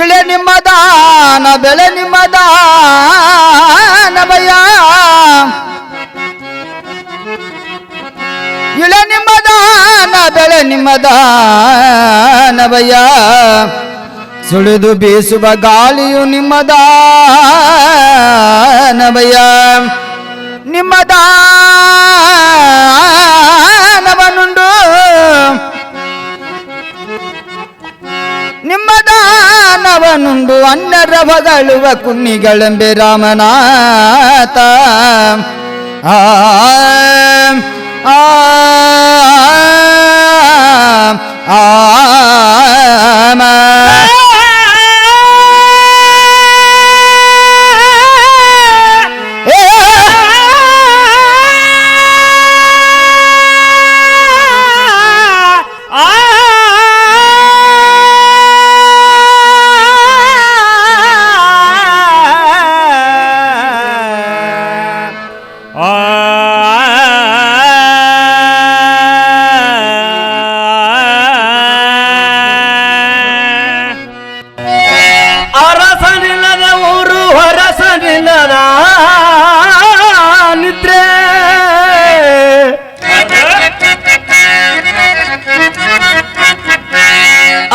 ಇಳೆ ನಿಮ್ಮ ದಾನ ಬೆಳೆ ನಿಮ್ಮ ದಾನವಯ್ಯ, ಇಳೆ ನಿಮ್ಮ ದಾನ ಬೆಳೆ ನಿಮ್ಮ ದಾನವಯ್ಯ, ಸುಳಿದು ಬೀಸುವ ಗಾಳಿಯು ನಿಮ್ಮ ದಾನವಯ್ಯ, ನಿಮ್ಮ ದಾನವನುಂಡು ನಿಮ್ಮ ದಾನವನುಂಡು ಅನ್ನರ ಹೊಗಳುವ ಕುನ್ನಿಗಳೆಂಬೆ ರಾಮನಾಥ. ಆ ಆ ಆ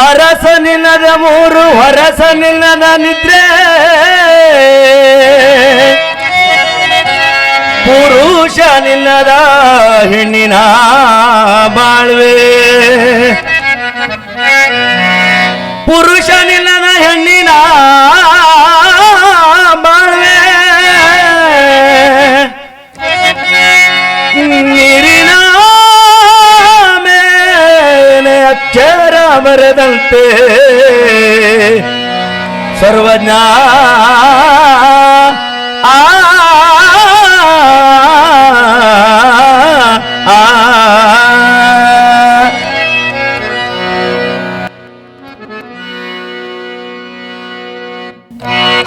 ಅರಸನಿಲ್ಲದ ಮೂರು ಹೊರಸನಿಲ್ಲದ ನಿದ್ರೆ, ಪುರುಷನಿಲ್ಲದ ಹೆಣ್ಣಿನ ಬಾಳ್ವೆ, ಪುರುಷನಿಲ್ಲದ ಹೆಣ್ಣಿನ ಬಾಳ್ವೆ, ನೀರಿನ ಮೇಲೆ ಅಕ್ಷರ ಬರೆದಂತೆ ಸರ್ವಜ್ಞ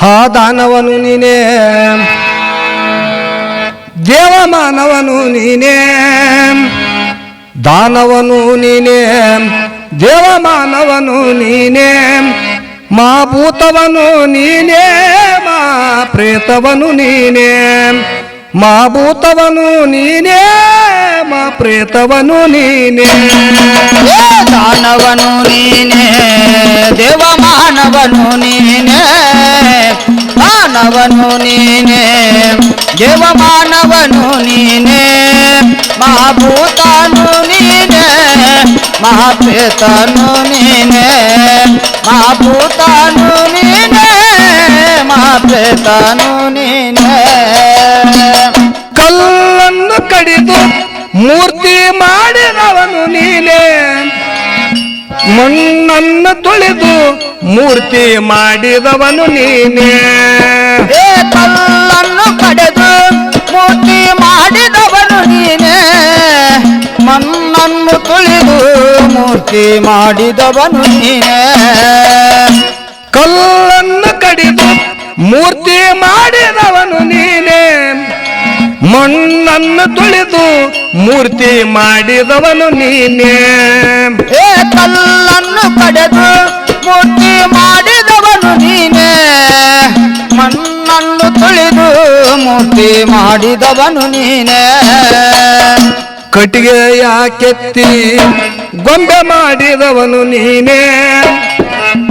ಆ ದಾನವನು ನೀನೇ, ದೇವಮಾನವನು ನೀನೇ, ದಾನವನು ನೀನೇ, ದೇವಮಾನವನು ನೀನೇ, ಮಾ ಭೂತವನು ನೀನೇ, ಮಾ ಪ್ರೇತವನು ನೀನೇ, ಮಾ ಭೂತವನು ನೀನೇ, ಮಾ ಪ್ರೇತವನು ನೀನೇ. ದಾನವನು ನೀನೇ, ದೇವಮಾನವನು ನೀನೇ, ದಾನವನು ನೀನೇ, ದೇವಮಾನವನು ನೀನೇ, ಮಹಾಭೂತನು ನೀನೇ, ಮಹಾಪ್ರೇತನು ನೀನೇ, ಮಹಾಭೂತನು ನೀನೇ, ಮಹಾಪ್ರೇತನು ನೀನೇ. ಕಲ್ಲನ್ನು ಕಡಿದು ಮೂರ್ತಿ ಮಾಡಿದವನು ನೀನೇ, ಮಣ್ಣನ್ನು ತೊಳೆದು ಮೂರ್ತಿ ಮಾಡಿದವನು ನೀನೇ. ಏ ಕಲ್ಲನ್ನು ಕಡೆದು ಮೂರ್ತಿ ಮಾಡಿದವನು ನೀನೇ. ಮಣ್ಣನ್ನು ತುಳಿದು ಮೂರ್ತಿ ಮಾಡಿದವನು ನೀನೇ. ಕಲ್ಲನ್ನು ಕಡಿದು ಮೂರ್ತಿ ಮಾಡಿದವನು ನೀನೇ. ಮಣ್ಣನ್ನು ತುಳಿದು ಮೂರ್ತಿ ಮಾಡಿದವನು ನೀನೇ. ಏ ಕಲ್ಲನ್ನು ಕಡೆದು ಮೂರ್ತಿ ಮಾಡಿದವನು ನೀನೇ. ಮಣ್ಣನ್ನು ತುಳಿದು ಮೂರ್ತಿ ಮಾಡಿದವನು ನೀನೇ. ಕಟ್ಟಿಗೆಯ ಕೆತ್ತಿ ಗೊಂಬೆ ಮಾಡಿದವನು ನೀನೇ.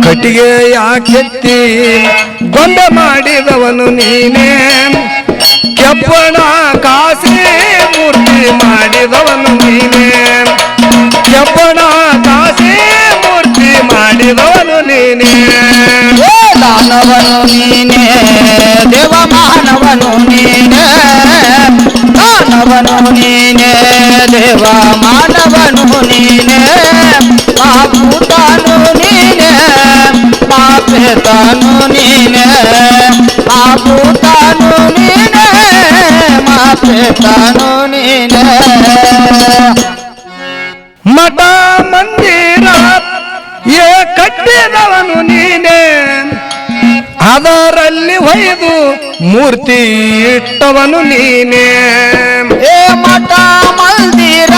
ಕಟ್ಟಿಗೆಯ ಕೆತ್ತಿ ಗೊಂಬೆ ಮಾಡಿದವನು ನೀನೇ. ಕೆಪ್ಪಣ ಕಾಸಿ ಮೂರ್ತಿ ಮಾಡಿದವನು ನೀನೇ. ಕೆಪ್ಪಣ ಕಾಸಿ ಮೂರ್ತಿ ಮಾಡಿದವನು ನೀನೇ. ಏ ದಾನವನು ನೀನೇ, ದೇವ ಮಾನವನು ನೀನೇ. ದಾನವನು ನೀನೇ, ದೇವ ಮಾನವನು ನೀನೇ. ಮಾಭೂತಾನು ನೀನೇ, ಮಾಪೇತಾನು ನೀನೇ. ಮಾಭೂತಾನು ನೀನೇ, ಮಾಪೇತಾನು ನೀನೇ. ಮಠ ಮಂದಿರ ಏ ಕಟ್ಟಿದವನು ನೀನೇ. ಅದರಲ್ಲಿ ಒಯ್ದು ಮೂರ್ತಿ ಇಟ್ಟವನು ನೀನೇ. ಏ ಮಠ ಮಂದಿರ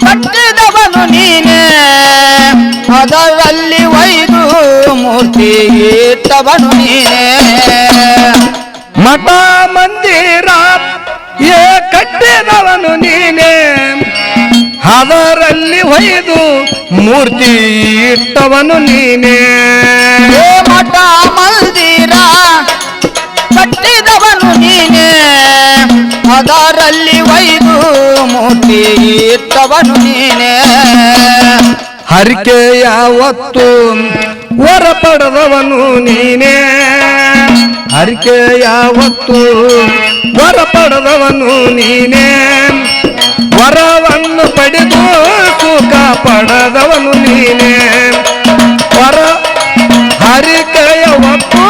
ಕಟ್ಟಿದವನು ನೀನೇ. ಅದರಲ್ಲಿ ಒಯ್ದು ಮೂರ್ತಿ ಇಟ್ಟವನು ನೀನೇ. ಮಠ ಮಂದಿರ ಏ ಕಟ್ಟಿದವನು ನೀನೇ. ಅದರಲ್ಲಿ ಒಯ್ದು ಮೂರ್ತಿ ಇಟ್ಟವನು ನೀನೇ. ಏ ಮಠ ಮಂದಿರ ಕಟ್ಟಿದವನು ನೀನೇ. ಅದರಲ್ಲಿ ಒಯ್ದು ಮೂರ್ತಿ ಇಟ್ಟವನು ನೀನೇ. ಹರಿಕೆಯ ಹೊತ್ತು ವರ ಪಡೆದವನು ನೀನೇ. ಹರಿಕೆಯ ಹೊತ್ತು ವರ ಪಡೆದವನು ನೀನೇ. ವರವನ್ನು ಪಡೆದು ಸುಖ ಪಡೆದವನು ನೀನೇ. ವರ ಹರಿಕೆಯ ಹೊತ್ತು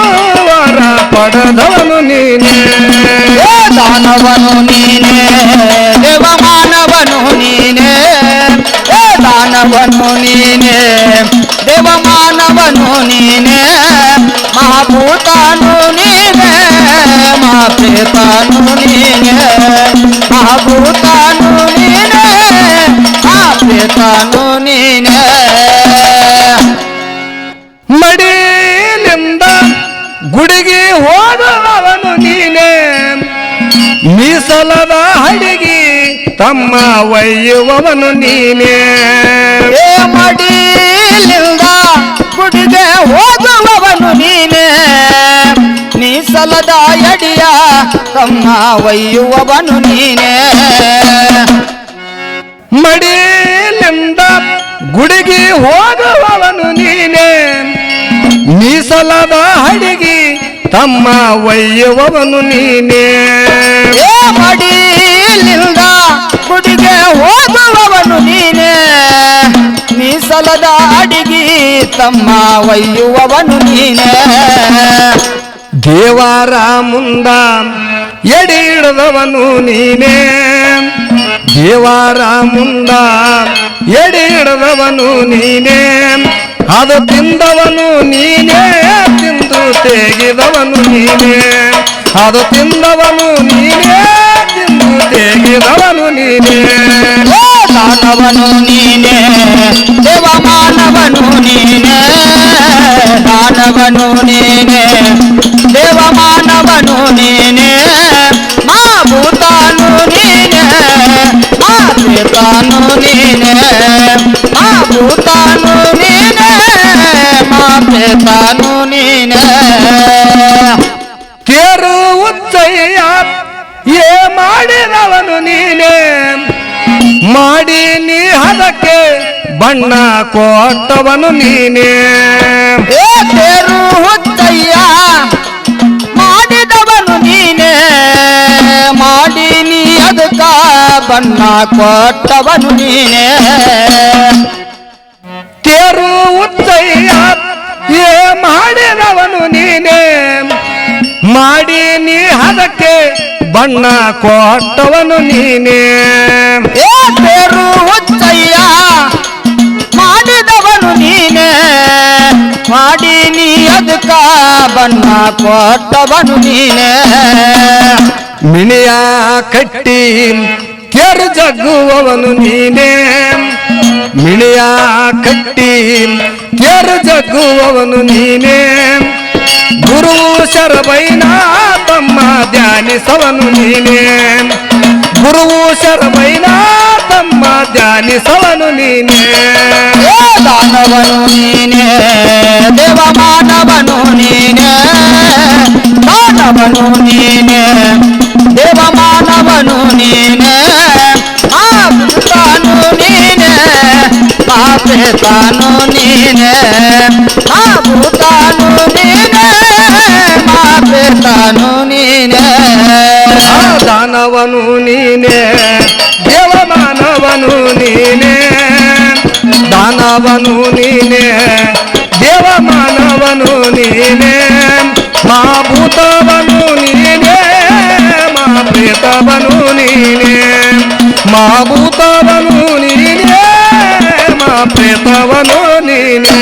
ವರ ಪಡೆದವನು ನೀನೇ. ಏ ದಾನವನು ನೀನೇ, ದೇವ ಮಾನವನು ನೀನೇ. ಏ ದಾನವನು ನೀನೇ, ದೇವ ಮಾನವನು ನೀನೇ. ಮಹಾಭೂತಾನು ನೀನೇ, ಮಹಾಪೇತಾನು ನೀನೇ. ಮಹಾಭೂತಾನು ನೀನೇ, ಮಹಾಪೇತಾನು ನೀನೇ. ಮಡಿಲಿಂದ ಗುಡಿಗೆ ಹೋದವನು ನೀನೇ. ಮೀಸಲದ ಹಡಿಗೆ ತಮ್ಮ ಒಯ್ಯುವವನು ನೀನೇ. ಏ ಮಡಿಲಿಂದ ಗುಡಿಗೆ ಹೋಗುವವನು ನೀನೇ. ಮೀಸಲದ ಎಡಿಯ ತಮ್ಮ ಒಯ್ಯುವವನು ನೀನೇ. ಮಡಿಲಿಂದ ಗುಡಿಗೆ ಹೋಗುವವನು ನೀನೇ. ಮೀಸಲದ ಹಡಿಗೆ ತಮ್ಮ ಒಯ್ಯುವವನು ನೀನೇ. ಏ ಮಡಿಲಿಂದ ಗುಡಿಗೆ ಹೋಗುವವನು ನೀನೇ. ಮೀಸಲದ ಅಡಿಗೆ ತಮ್ಮ ಒಯ್ಯುವವನು ನೀನೇ. ದೇವರ ಮುಂದ ಎಡೆ ಹಿಡಿದವನು ನೀನೇ. ದೇವರ ಮುಂದ ಎಡೆ ಹಿಡಿದವನು ನೀನೇ. ಅದು ತಿಂದವನು ನೀನೇ, ತಿಂದು ತೆಗೆದವನು ನೀನೇ. ಅದು ತಿಂದವನು ನೀನೇ, ತಿಂದು ತೆಗೆದವನು ನೀನೇ. ಏ ದಾನವನು ನೀನೇ, ದೇವ ಮಾನವನು ನೀನೇ. ದಾನವನು ನೀನೇ, ದೇವ ಮಾನವನು ನೀನೇ. ಮಾಭೂತಾನು ನೀನೇ, ಮಾಪೇತಾನು ನೀನೇ. ಮಾಭೂತಾನು ನೀನೇ, ಮಾಪೇತಾನು ನೀನೇ. ತೇರು ಉಚ್ಚಯ್ಯ ಏ ಮಾಡಿದವನು ನೀನೇ. ಮಾಡಿ ನೀ ಅದಕ್ಕೆ ಬಣ್ಣ ಕೊಟ್ಟವನು ನೀನೇ. ಏ ತೇರು ಹುಚ್ಚಯ್ಯ ಮಾಡಿದವನು ನೀನೇ. ಮಾಡಿ ನೀ ಅದಕ್ಕ ಬಣ್ಣ ಕೊಟ್ಟವನು ನೀನೇ. ನೀ ಅದಕ್ಕೆ ಬಣ್ಣ ಕೊಟ್ಟವನು ನೀನೇ ಏ ತೇರು ಹುಚ್ಚಯ್ಯ ಮಾಡಿದವನು ನೀನೇ ಮಾಡಿ ನೀ ಅದಕ್ಕ ಬಣ್ಣ ಕೊಟ್ಟವನು ನೀನೇ ಮಿಣಿಯ ಕಟ್ಟಿ ಕೆರು ಜಗ್ಗುವವನು ನೀನೇ ಮಿಣಿಯ ಕಟ್ಟಿ ಕೆರು ಜಗ್ಗುವವನು ನೀನೇ ಗುರು ಶರಬೈನ ತಮ್ಮ ಧ್ಯಾನಿಸವನು ನೀನೇ ಗುರು ಶರಬೈನ ತಮ್ಮ ಧ್ಯಾನಿಸವನು ನೀನೇ ಏ ದಾನವನು ನೀನೇ ದೇವ ಮಾನವನು ನೀನೇ ದಾನವನು ನೀನೇ ದೇವ ಮಾನವನು ನೀನೇ ಮಾತಾನು ನೀನೇ ಮಾಪೇತಾನು ನೀನೇ ಭೂತಾನು ನೀನೇ ಮಾಪೇತಾನು ನೀನೇ ದಾನವನು ನೀನೇ ದೇವ ಮಾನವನು ನೀನೇ ದಾನವನು ನೀನೇ ದೇವ ಮಾನವನು ನೀನೇ ಮಾಭೂತವನು ನೀನೇ ಮಾಪ್ರೇತವನು ನೀನೇ ಮಾಭೂತವನು ನೀನೇ ಮಾಪ್ರೇತವನು ನೀನೇ